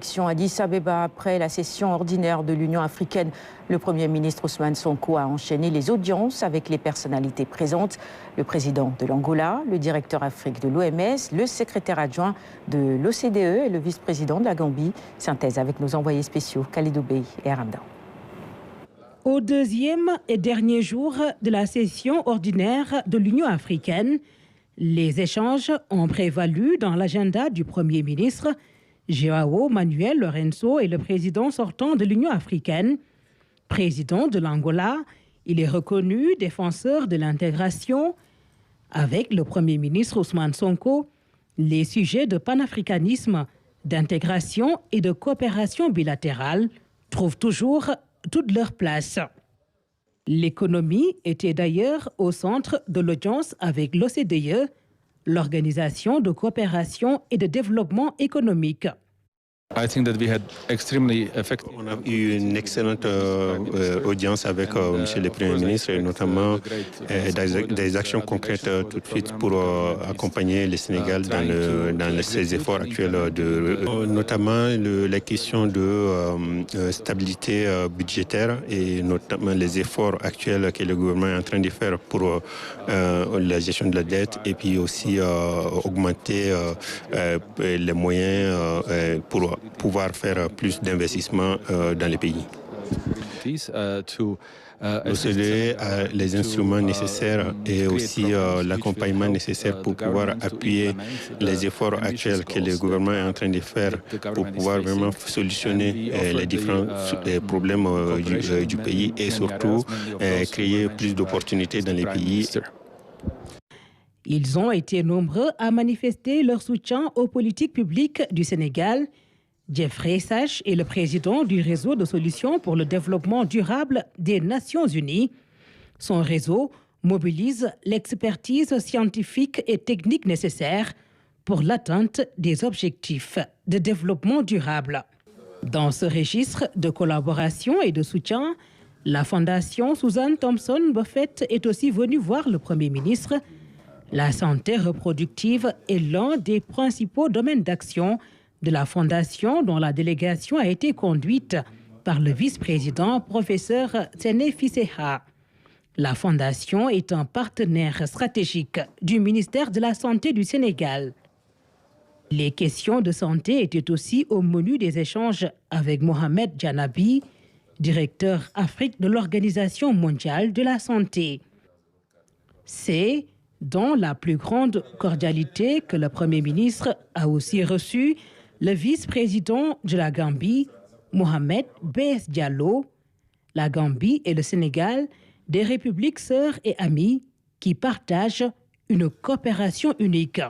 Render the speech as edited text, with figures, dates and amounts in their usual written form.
Addis Abeba, après la session ordinaire de l'Union africaine, le Premier ministre Ousmane Sonko a enchaîné les audiences avec les personnalités présentes, le président de l'Angola, le directeur Afrique de l'OMS, le secrétaire adjoint de l'OCDE et le vice-président de la Gambie. Synthèse avec nos envoyés spéciaux Khalidou Bey et Aramda. Au deuxième et dernier jour de la session ordinaire de l'Union africaine, les échanges ont prévalu dans l'agenda du Premier ministre João Manuel Lourenço est le président sortant de l'Union africaine. Président de l'Angola, il est reconnu défenseur de l'intégration. Avec le Premier ministre Ousmane Sonko, les sujets de panafricanisme, d'intégration et de coopération bilatérale trouvent toujours toute leur place. L'économie était d'ailleurs au centre de l'audience avec l'OCDE, l'Organisation de coopération et de développement économique. On a eu une excellente audience avec Monsieur le Premier ministre, et notamment des actions concrètes tout de suite pour accompagner le Sénégal dans ses efforts actuels, notamment la question de stabilité budgétaire et notamment les efforts actuels que le gouvernement est en train de faire pour la gestion de la dette et puis aussi augmenter les moyens pour pouvoir faire plus d'investissements dans les pays. L'OCDE a les instruments nécessaires et aussi l'accompagnement nécessaire pour pouvoir appuyer les efforts actuels que le gouvernement est en train de faire pour pouvoir vraiment solutionner les différents problèmes du pays et surtout créer plus d'opportunités dans les pays. Ils ont été nombreux à manifester leur soutien aux politiques publiques du Sénégal. Jeffrey Sachs est le président du réseau de solutions pour le développement durable des Nations Unies. Son réseau mobilise l'expertise scientifique et technique nécessaire pour l'atteinte des objectifs de développement durable. Dans ce registre de collaboration et de soutien, la Fondation Susan Thompson Buffett est aussi venue voir le Premier ministre. La santé reproductive est l'un des principaux domaines d'action de la Fondation, dont la délégation a été conduite par le vice-président professeur Tsene Fiseha. La Fondation est un partenaire stratégique du ministère de la Santé du Sénégal. Les questions de santé étaient aussi au menu des échanges avec Mohamed Janabi, directeur Afrique de l'Organisation mondiale de la santé. C'est dans la plus grande cordialité que le Premier ministre a aussi reçu le vice-président de la Gambie, Mohamed B.S. Diallo. La Gambie et le Sénégal, des républiques sœurs et amies qui partagent une coopération unique.